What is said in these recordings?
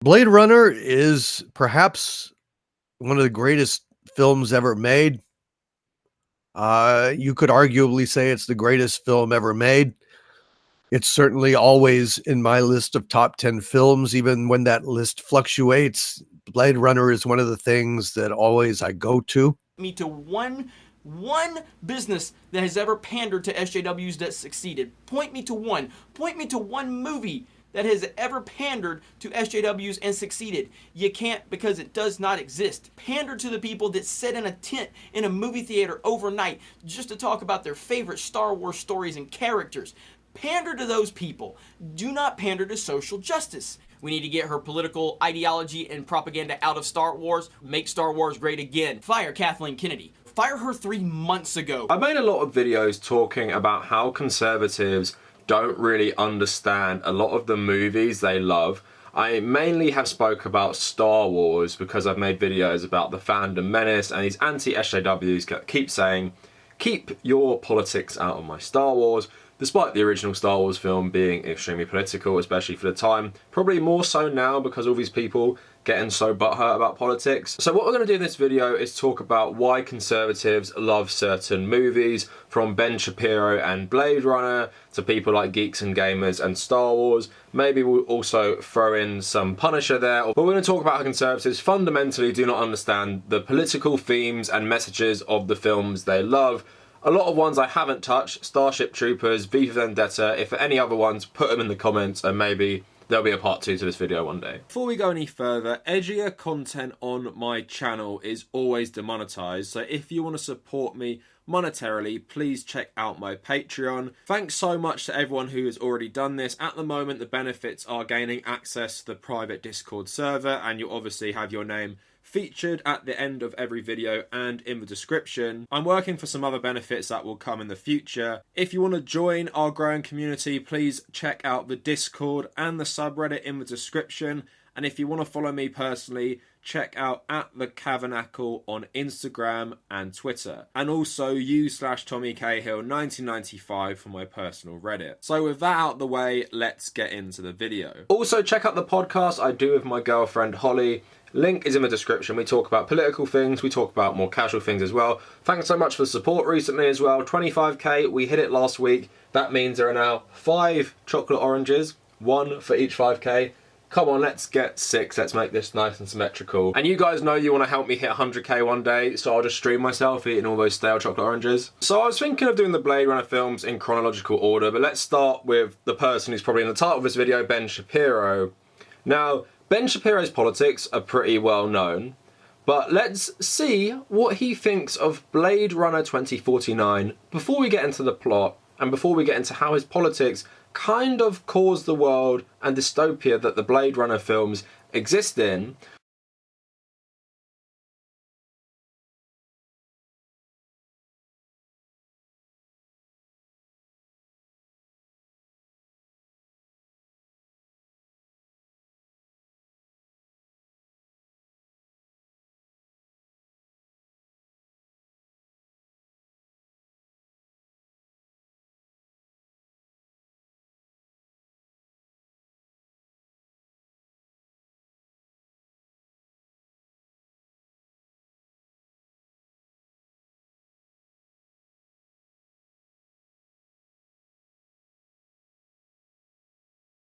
Blade Runner is perhaps one of the greatest films ever made. You could arguably say it's the greatest film ever made. It's certainly always in my list of top 10 films, even when that list fluctuates. Blade Runner is one of the things that always I go to. Me to one business that has ever pandered to SJWs that succeeded. Point me to one. Point me to one movie that has ever pandered to SJWs and succeeded. You can't, because it does not exist. Pander to the people that sit in a tent in a movie theater overnight just to talk about their favorite Star Wars stories and characters. Pander to those people. Do not pander to social justice. We need to get her political ideology and propaganda out of Star Wars. Make Star Wars great again. Fire Kathleen Kennedy. Fire her 3 months ago. I made a lot of videos talking about how conservatives don't really understand a lot of the movies they love. I mainly have spoke about Star Wars because I've made videos about the fandom menace and these anti-SJWs keep saying, keep your politics out of my Star Wars, despite the original Star Wars film being extremely political, especially for the time. Probably more so now because all these people getting so butthurt about politics. So what we're going to do in this video is talk about why conservatives love certain movies, from Ben Shapiro and Blade Runner to people like Geeks and Gamers and Star Wars. Maybe we'll also throw in some Punisher there. But we're going to talk about how conservatives fundamentally do not understand the political themes and messages of the films they love. A lot of ones I haven't touched, Starship Troopers, V for Vendetta. If any other ones, put them in the comments and maybe there'll be a part 2 to this video one day. Before we go any further, edgier content on my channel is always demonetized, so if you want to support me monetarily, please check out my Patreon. Thanks so much to everyone who has already done this. At the moment, the benefits are gaining access to the private Discord server, and you'll obviously have your name featured at the end of every video and in the description. I'm working for some other benefits that will come in the future. If you want to join our growing community, please check out the Discord and the subreddit in the description. And if you want to follow me personally, check out at the Kavernacle on Instagram and Twitter. And also u/TommyCahill1995 for my personal Reddit. So with that out the way, let's get into the video. Also check out the podcast I do with my girlfriend Holly. Link is in the description. We talk about political things, we talk about more casual things as well. Thanks so much for the support recently as well. 25k, we hit it last week. That means there are now 5 chocolate oranges, 1 for each 5k. Come on, let's get 6. Let's make this nice and symmetrical. And you guys know you want to help me hit 100k one day, so I'll just stream myself eating all those stale chocolate oranges. So I was thinking of doing the Blade Runner films in chronological order, but let's start with the person who's probably in the title of this video, Ben Shapiro. Now, Ben Shapiro's politics are pretty well known, but let's see what he thinks of Blade Runner 2049 before we get into the plot and before we get into how his politics kind of caused the world and dystopia that the Blade Runner films exist in.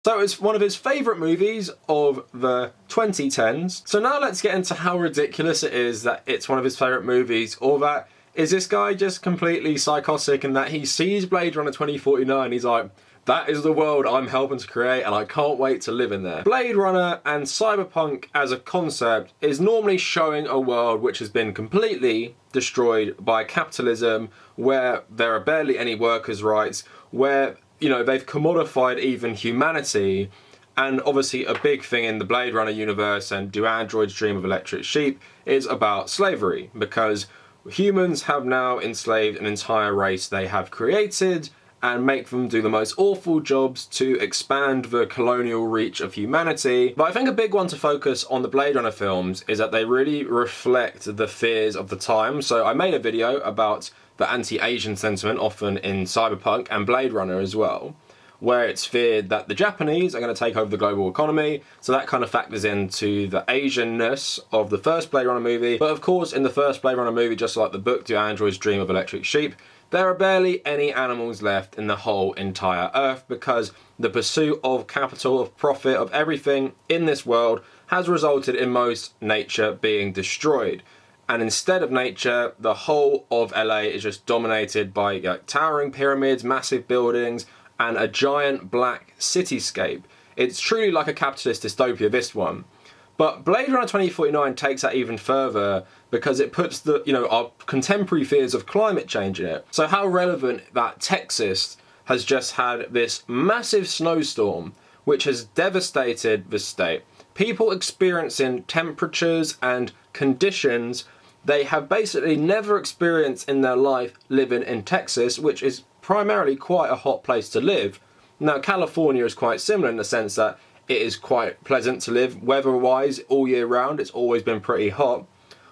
So it's one of his favourite movies of the 2010s. So now let's get into how ridiculous it is that it's one of his favourite movies, or that is this guy just completely psychotic and that he sees Blade Runner 2049, he's like, that is the world I'm helping to create and I can't wait to live in there. Blade Runner and cyberpunk as a concept is normally showing a world which has been completely destroyed by capitalism, where there are barely any workers' rights, where, you know, they've commodified even humanity. And obviously a big thing in the Blade Runner universe and Do Androids Dream of Electric Sheep is about slavery, because humans have now enslaved an entire race they have created and make them do the most awful jobs to expand the colonial reach of humanity. But I think a big one to focus on the Blade Runner films is that they really reflect the fears of the time. So I made a video about the anti-Asian sentiment often in cyberpunk and Blade Runner as well, where it's feared that the Japanese are going to take over the global economy. So that kind of factors into the Asianness of the first Blade Runner movie. But of course, in the first Blade Runner movie, just like the book Do Androids Dream of Electric Sheep, there are barely any animals left in the whole entire Earth, because the pursuit of capital, of profit, of everything in this world has resulted in most nature being destroyed. And instead of nature, the whole of LA is just dominated by towering pyramids, massive buildings, and a giant black cityscape. It's truly like a capitalist dystopia, this one. But Blade Runner 2049 takes that even further, because it puts the, our contemporary fears of climate change in it. So how relevant that Texas has just had this massive snowstorm, which has devastated the state. People experiencing temperatures and conditions they have basically never experienced in their life living in Texas, which is primarily quite a hot place to live. Now, California is quite similar in the sense that it is quite pleasant to live weather-wise all year round. It's always been pretty hot.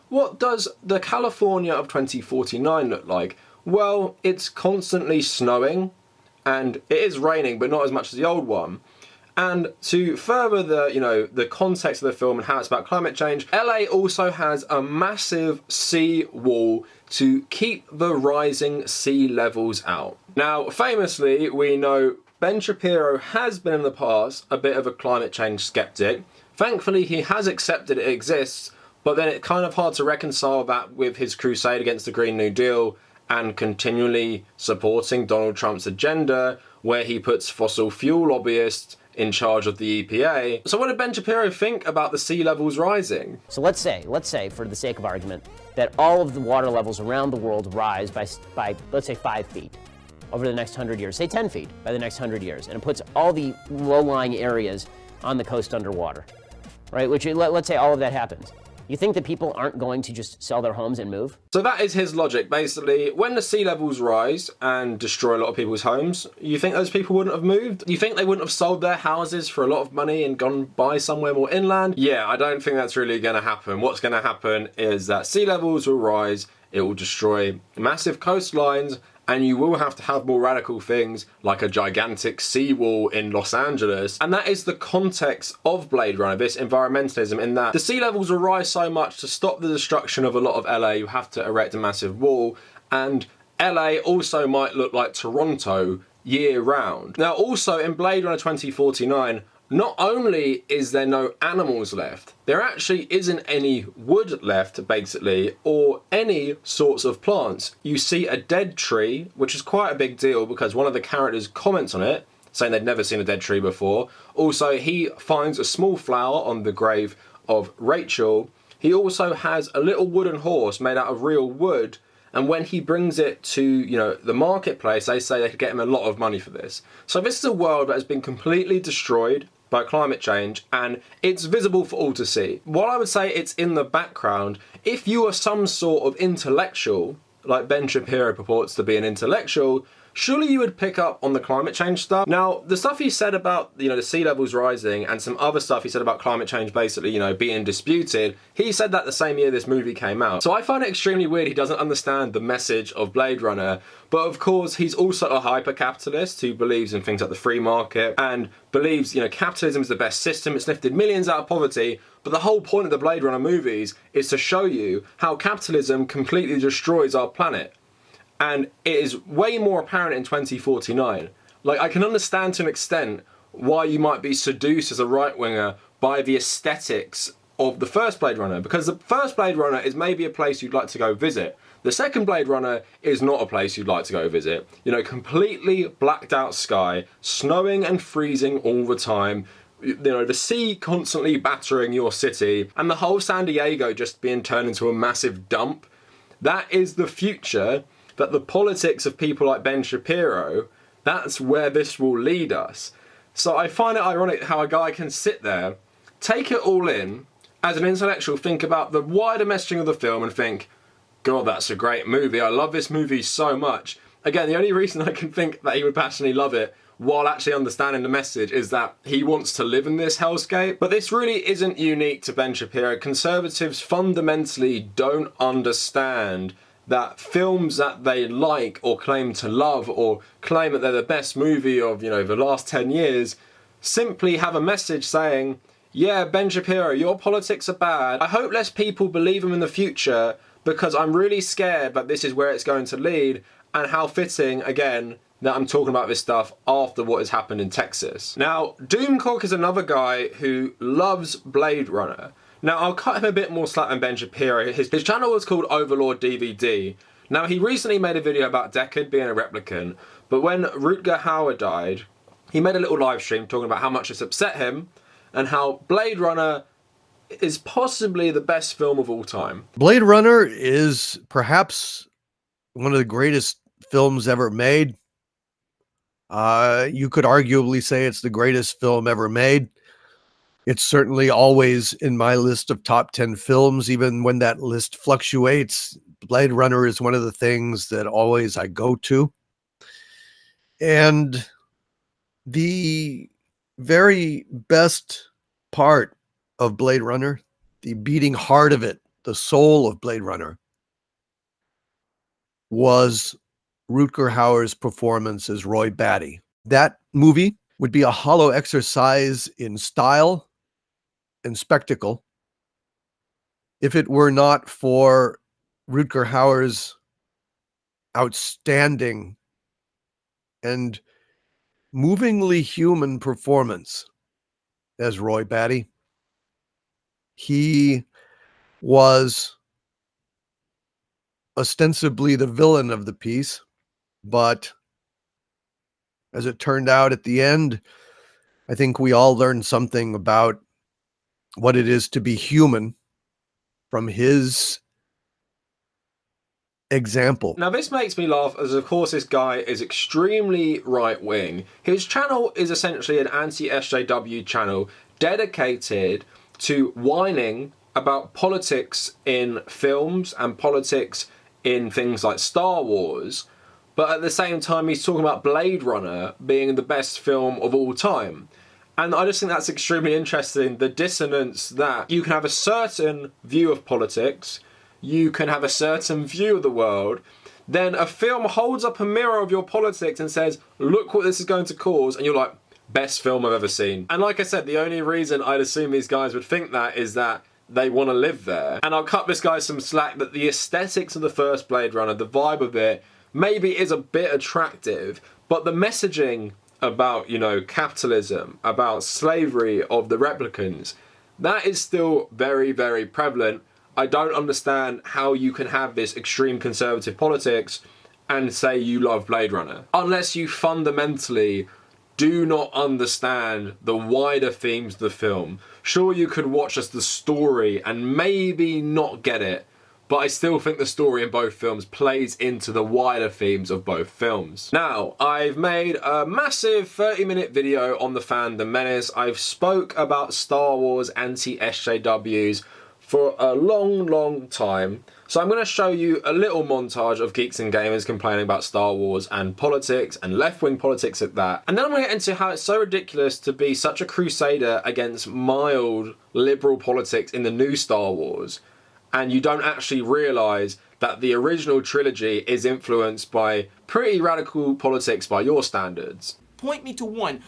What does the California of 2049 look like? Well, it's constantly snowing, and it is raining, but not as much as the old one. And to further the context of the film and how it's about climate change, LA also has a massive sea wall to keep the rising sea levels out. Now, famously, we know Ben Shapiro has been in the past a bit of a climate change skeptic. Thankfully, he has accepted it exists, but then it's kind of hard to reconcile that with his crusade against the Green New Deal and continually supporting Donald Trump's agenda, where he puts fossil fuel lobbyists in charge of the EPA. So what did Ben Shapiro think about the sea levels rising? So let's say, for the sake of argument, that all of the water levels around the world rise by let's say 5 feet over the next 100 years, say 10 feet by the next 100 years, and it puts all the low-lying areas on the coast underwater, right? Which, let's say all of that happens. You think that people aren't going to just sell their homes and move? So that is his logic, basically. When the sea levels rise and destroy a lot of people's homes, you think those people wouldn't have moved? You think they wouldn't have sold their houses for a lot of money and gone buy somewhere more inland? Yeah, I don't think that's really going to happen. What's going to happen is that sea levels will rise, it will destroy massive coastlines, and you will have to have more radical things like a gigantic seawall in Los Angeles. And that is the context of Blade Runner, this environmentalism, in that the sea levels will rise so much to stop the destruction of a lot of LA, you have to erect a massive wall, and LA also might look like Toronto year round. Now also in Blade Runner 2049, not only is there no animals left, there actually isn't any wood left, basically, or any sorts of plants. You see a dead tree, which is quite a big deal because one of the characters comments on it, saying they'd never seen a dead tree before. Also, he finds a small flower on the grave of Rachel. He also has a little wooden horse made out of real wood, and when he brings it to, the marketplace, they say they could get him a lot of money for this. So this is a world that has been completely destroyed by climate change, and it's visible for all to see. While I would say it's in the background, if you are some sort of intellectual, like Ben Shapiro purports to be an intellectual, surely you would pick up on the climate change stuff. Now, the stuff he said about, the sea levels rising and some other stuff he said about climate change basically, being disputed, he said that the same year this movie came out. So I find it extremely weird he doesn't understand the message of Blade Runner. But of course, he's also a hyper-capitalist who believes in things like the free market and believes, capitalism is the best system. It's lifted millions out of poverty. But the whole point of the Blade Runner movies is to show you how capitalism completely destroys our planet. And it is way more apparent in 2049. Like, I can understand to an extent why you might be seduced as a right-winger by the aesthetics of the first Blade Runner, because the first Blade Runner is maybe a place you'd like to go visit. The second Blade Runner is not a place you'd like to go visit. Completely blacked out sky, snowing and freezing all the time, the sea constantly battering your city, and the whole San Diego just being turned into a massive dump. That is the future. That the politics of people like Ben Shapiro, that's where this will lead us. So I find it ironic how a guy can sit there, take it all in, as an intellectual, think about the wider messaging of the film and think, God, that's a great movie. I love this movie so much. Again, the only reason I can think that he would passionately love it while actually understanding the message is that he wants to live in this hellscape. But this really isn't unique to Ben Shapiro. Conservatives fundamentally don't understand that films that they like or claim to love or claim that they're the best movie of, the last 10 years simply have a message saying, yeah, Ben Shapiro, your politics are bad. I hope less people believe them in the future because I'm really scared that this is where it's going to lead, and how fitting, again, that I'm talking about this stuff after what has happened in Texas. Now, Doomcock is another guy who loves Blade Runner. Now, I'll cut him a bit more slack than Ben Shapiro. His channel was called Overlord DVD. Now, he recently made a video about Deckard being a replicant, but when Rutger Hauer died, he made a little live stream talking about how much it's upset him and how Blade Runner is possibly the best film of all time. Blade Runner is perhaps one of the greatest films ever made. You could arguably say it's the greatest film ever made. It's certainly always in my list of top 10 films, even when that list fluctuates. Blade Runner is one of the things that always I go to. And the very best part of Blade Runner, the beating heart of it, the soul of Blade Runner, was Rutger Hauer's performance as Roy Batty. That movie would be a hollow exercise in style and spectacle if it were not for Rutger Hauer's outstanding and movingly human performance as Roy Batty. He was ostensibly the villain of the piece, but as it turned out at the end, I think we all learned something about what it is to be human from his example. Now, this makes me laugh, as of course this guy is extremely right-wing. His channel is essentially an anti-SJW channel dedicated to whining about politics in films and politics in things like Star Wars, but at the same time he's talking about Blade Runner being the best film of all time. And I just think that's extremely interesting, the dissonance that you can have a certain view of politics, you can have a certain view of the world, then a film holds up a mirror of your politics and says, look what this is going to cause, and you're like, best film I've ever seen. And like I said, the only reason I'd assume these guys would think that is that they want to live there. And I'll cut this guy some slack that the aesthetics of the first Blade Runner, the vibe of it, maybe is a bit attractive, but the messaging about, capitalism, about slavery of the replicants, that is still very, very prevalent. I don't understand how you can have this extreme conservative politics and say you love Blade Runner, unless you fundamentally do not understand the wider themes of the film. Sure, you could watch just the story and maybe not get it, but I still think the story in both films plays into the wider themes of both films. Now, I've made a massive 30-minute video on the fandom menace. I've spoke about Star Wars anti-SJWs for a long, long time. So I'm going to show you a little montage of geeks and gamers complaining about Star Wars and politics and left-wing politics at that. And then I'm going to get into how it's so ridiculous to be such a crusader against mild liberal politics in the new Star Wars, and you don't actually realise that the original trilogy is influenced by pretty radical politics by your standards. Point me to one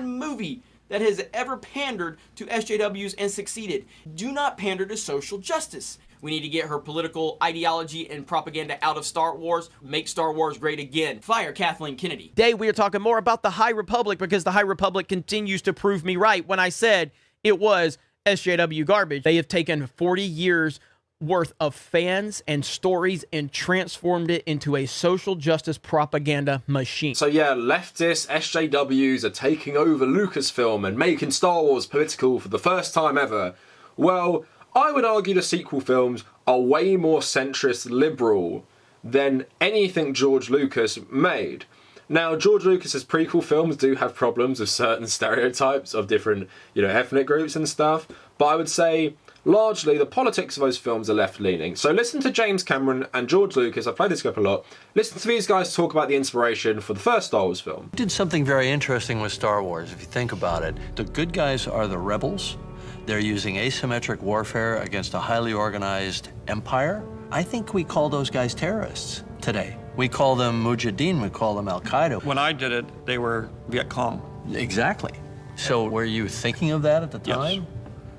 movie that has ever pandered to SJWs and succeeded. Do not pander to social justice. We need to get her political ideology and propaganda out of Star Wars. Make Star Wars great again. Fire Kathleen Kennedy. Today we are talking more about the High Republic, because the High Republic continues to prove me right when I said it was SJW garbage. They have taken 40 years worth of fans and stories and transformed it into a social justice propaganda machine. So yeah, leftist SJWs are taking over Lucasfilm and making Star Wars political for the first time ever. Well, I would argue the sequel films are way more centrist liberal than anything George Lucas made. Now, George Lucas's prequel films do have problems with certain stereotypes of different, ethnic groups and stuff, but I would say largely the politics of those films are left-leaning. So listen to James Cameron and George Lucas, I've played this clip a lot, listen to these guys talk about the inspiration for the first Star Wars film. Did something very interesting with Star Wars, if you think about it. The good guys are the rebels. They're using asymmetric warfare against a highly organized empire. I think we call those guys terrorists today. We call them Mujahideen, we call them Al-Qaeda. When I did it, they were Viet Cong. Exactly. So were you thinking of that at the time?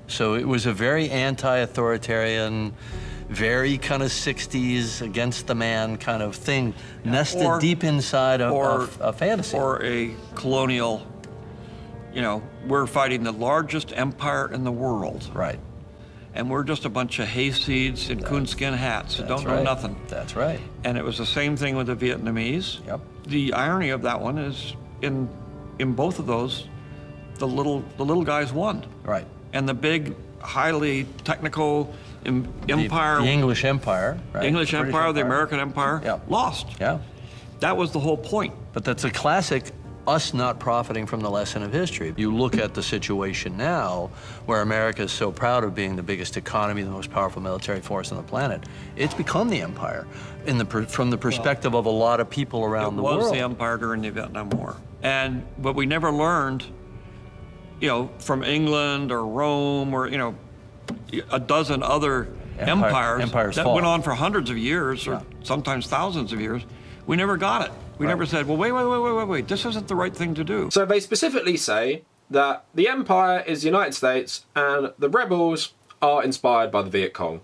Yes. So it was a very anti-authoritarian, very kind of 60s against the man kind of thing, nested deep inside of a fantasy. Or a colonial, you know, we're fighting the largest empire in the world. Right. And we're just a bunch of hayseeds in coonskin hats that don't know nothing. That's right. And it was the same thing with the Vietnamese. Yep. The irony of that one is in both of those, the little guys won. Right. And the big, highly technical empire, the English Empire, right? the English British Empire, the American Empire, Yep. lost. Yeah. That was the whole point. But that's a classic us not profiting from the lesson of history. You look at the situation now where America is so proud of being the biggest economy, the most powerful military force on the planet. It's become the empire from the perspective of a lot of people around the world. It was the empire during the Vietnam War. But we never learned, you know, from England or Rome or, you know, a dozen other empires that went on for hundreds of years or sometimes thousands of years. We never got it. We never said, well, wait, this isn't the right thing to do. So they specifically say that the Empire is the United States and the rebels are inspired by the Viet Cong.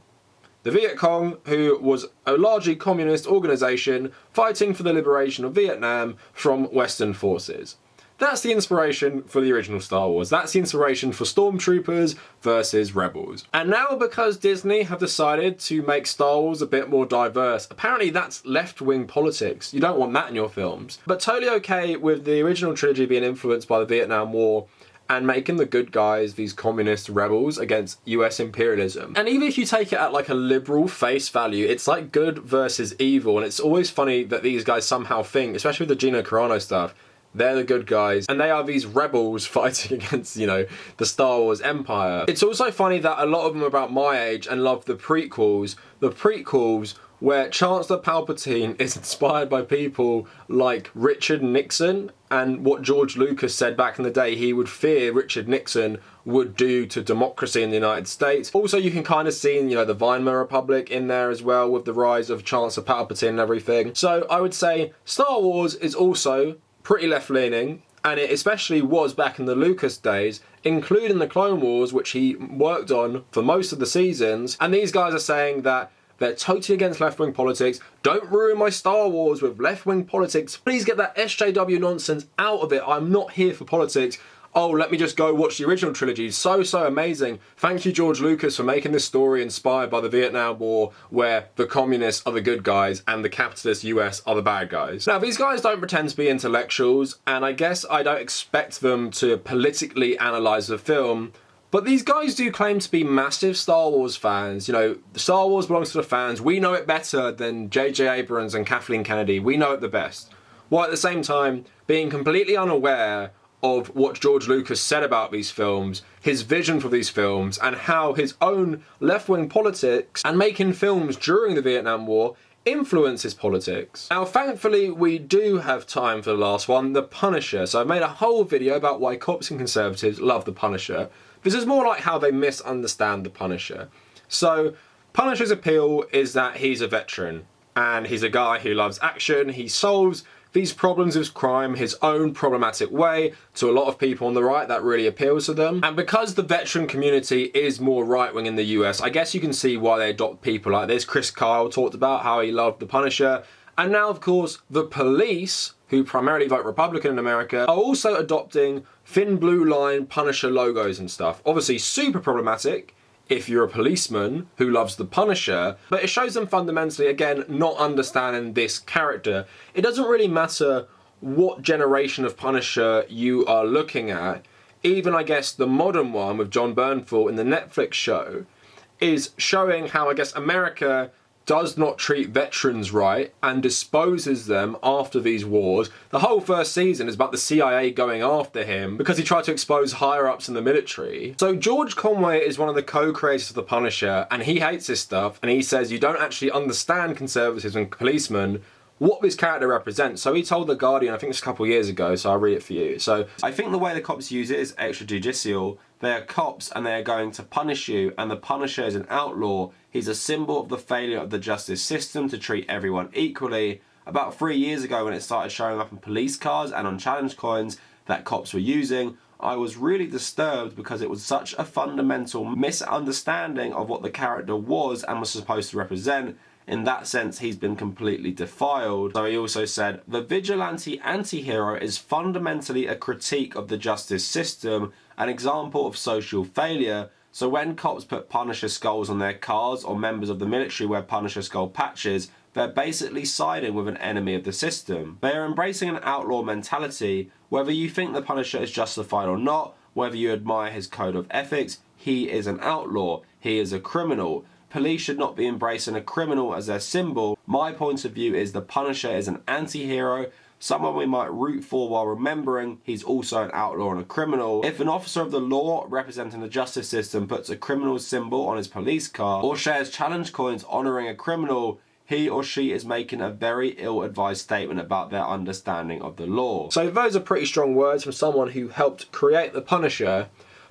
The Viet Cong, who was a largely communist organisation fighting for the liberation of Vietnam from Western forces. That's the inspiration for the original Star Wars. That's the inspiration for Stormtroopers versus Rebels. And now, because Disney have decided to make Star Wars a bit more diverse, apparently that's left-wing politics. You don't want that in your films. But totally okay with the original trilogy being influenced by the Vietnam War and making the good guys these communist rebels against US imperialism. And even if you take it at like a liberal face value, it's like good versus evil. And it's always funny that these guys somehow think, especially with the Gina Carano stuff, they're the good guys, and they are these rebels fighting against, you know, the Star Wars Empire. It's also funny that a lot of them are about my age and love the prequels. The prequels where Chancellor Palpatine is inspired by people like Richard Nixon and what George Lucas said back in the day he would fear Richard Nixon would do to democracy in the United States. Also, you can kind of see, you know, the Weimar Republic in there as well with the rise of Chancellor Palpatine and everything. So I would say Star Wars is also pretty left-leaning, and it especially was back in the Lucas days, including the Clone Wars, which he worked on for most of the seasons. And these guys are saying that they're totally against left-wing politics. Don't ruin my Star Wars with left-wing politics. Please get that SJW nonsense out of it. I'm not here for politics. Oh, let me just go watch the original trilogy. So amazing. Thank you, George Lucas, for making this story inspired by the Vietnam War, where the communists are the good guys and the capitalist US are the bad guys. Now, these guys don't pretend to be intellectuals, and I guess I don't expect them to politically analyze the film, but these guys do claim to be massive Star Wars fans. You know, Star Wars belongs to the fans. We know it better than J.J. Abrams and Kathleen Kennedy. We know it the best. While at the same time, being completely unaware of what George Lucas said about these films, his vision for these films, and how his own left-wing politics and making films during the Vietnam War influences politics. Now, thankfully, we do have time for the last one, The Punisher. So I've made a whole video about why cops and conservatives love The Punisher. This is more like how they misunderstand The Punisher. So Punisher's appeal is that he's a veteran, and he's a guy who loves action. He solves these problems of crime his own problematic way. To a lot of people on the right, that really appeals to them. And because the veteran community is more right-wing in the US, I guess you can see why they adopt people like this. Chris Kyle talked about how he loved The Punisher. And now, of course, the police, who primarily vote Republican in America, are also adopting thin blue line Punisher logos and stuff. Obviously super problematic if you're a policeman who loves the Punisher, but it shows them fundamentally, again, not understanding this character. It doesn't really matter what generation of Punisher you are looking at. Even, I guess, the modern one with John Bernthal in the Netflix show is showing how, I guess, America does not treat veterans right and disposes them after these wars. The whole first season is about the CIA going after him because he tried to expose higher-ups in the military. So George Conway is one of the co-creators of The Punisher, and he hates this stuff, and he says you don't actually understand conservatives and policemen, what this character represents. So he told The Guardian, I think it's a couple of years ago, so I'll read it for you. So I think the way the cops use it is extrajudicial They are cops and they are going to punish you, and the Punisher is an outlaw. He's a symbol of the failure of the justice system to treat everyone equally. About 3 years ago, when it started showing up in police cars and on challenge coins that cops were using, I was really disturbed because it was such a fundamental misunderstanding of what the character was and was supposed to represent. In that sense, he's been completely defiled. So he also said, the vigilante anti-hero is fundamentally a critique of the justice system, an example of social failure. So when cops put Punisher skulls on their cars, or members of the military wear Punisher skull patches, they're basically siding with an enemy of the system. They are embracing an outlaw mentality. Whether you think the Punisher is justified or not, whether you admire his code of ethics, he is an outlaw. He is a criminal. Police should not be embracing a criminal as their symbol. My point of view is the Punisher is an anti-hero, someone we might root for while remembering he's also an outlaw and a criminal. If an officer of the law representing the justice system puts a criminal symbol on his police car or shares challenge coins honouring a criminal, he or she is making a very ill-advised statement about their understanding of the law. So those are pretty strong words from someone who helped create the Punisher,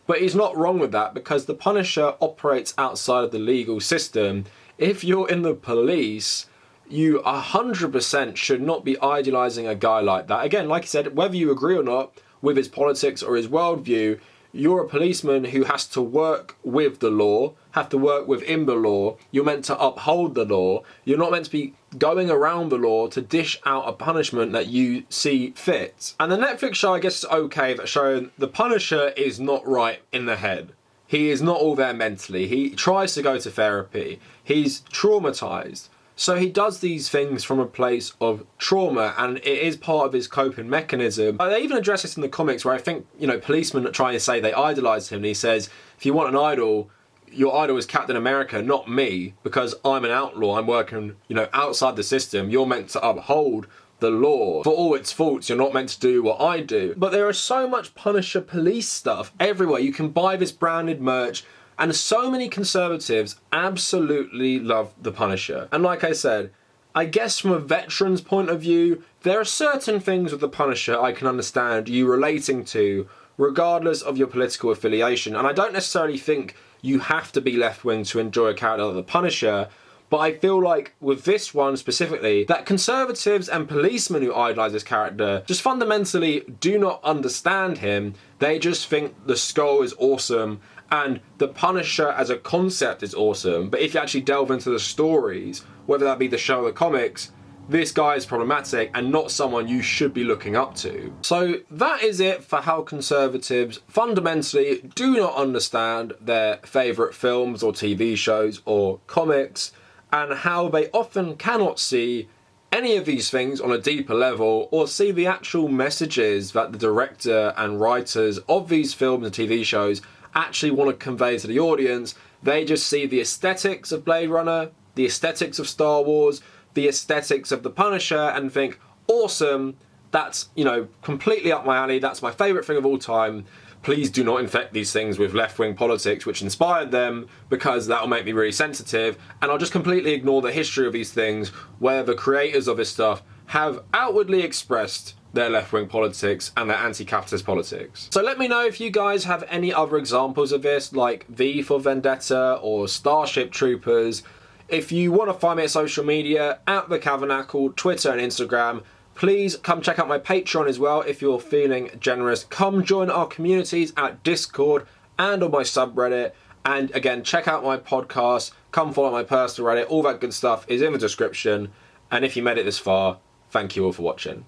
but he's not wrong with that because the Punisher operates outside of the legal system. If you're in the police, you 100% should not be idealising a guy like that. Again, like I said, whether you agree or not with his politics or his worldview, you're a policeman who has to work with the law, have to work within the law. You're meant to uphold the law. You're not meant to be going around the law to dish out a punishment that you see fit. And the Netflix show, I guess, is okay that showing the Punisher is not right in the head. He is not all there mentally. He tries to go to therapy. He's traumatized. So he does these things from a place of trauma, and it is part of his coping mechanism. They even address this in the comics where I think, you know, policemen are trying to say they idolise him, and he says, if you want an idol, your idol is Captain America, not me, because I'm an outlaw, I'm working, you know, outside the system. You're meant to uphold the law. For all its faults, you're not meant to do what I do. But there is so much Punisher police stuff everywhere. You can buy this branded merch, and so many conservatives absolutely love the Punisher. And like I said, I guess from a veteran's point of view, there are certain things with the Punisher I can understand you relating to, regardless of your political affiliation. And I don't necessarily think you have to be left-wing to enjoy a character like the Punisher, but I feel like with this one specifically, that conservatives and policemen who idolise this character just fundamentally do not understand him. They just think the skull is awesome, and the Punisher as a concept is awesome, but if you actually delve into the stories, whether that be the show or the comics, this guy is problematic and not someone you should be looking up to. So that is it for how conservatives fundamentally do not understand their favourite films or TV shows or comics, and how they often cannot see any of these things on a deeper level or see the actual messages that the director and writers of these films and TV shows actually want to convey to the audience. They just see the aesthetics of Blade Runner, the aesthetics of Star Wars, the aesthetics of the Punisher, and think, awesome, that's, you know, completely up my alley, that's my favourite thing of all time. Please do not infect these things with left-wing politics which inspired them, because that'll make me really sensitive, and I'll just completely ignore the history of these things where the creators of this stuff have outwardly expressed their left-wing politics and their anti-capitalist politics. So let me know if you guys have any other examples of this, like V for Vendetta or Starship Troopers. If you want to find me at social media, at the Kavernacle, Twitter and Instagram, please come check out my Patreon as well if you're feeling generous. Come join our communities at Discord and on my subreddit. And again, check out my podcast, come follow my personal Reddit, all that good stuff is in the description. And if you made it this far, thank you all for watching.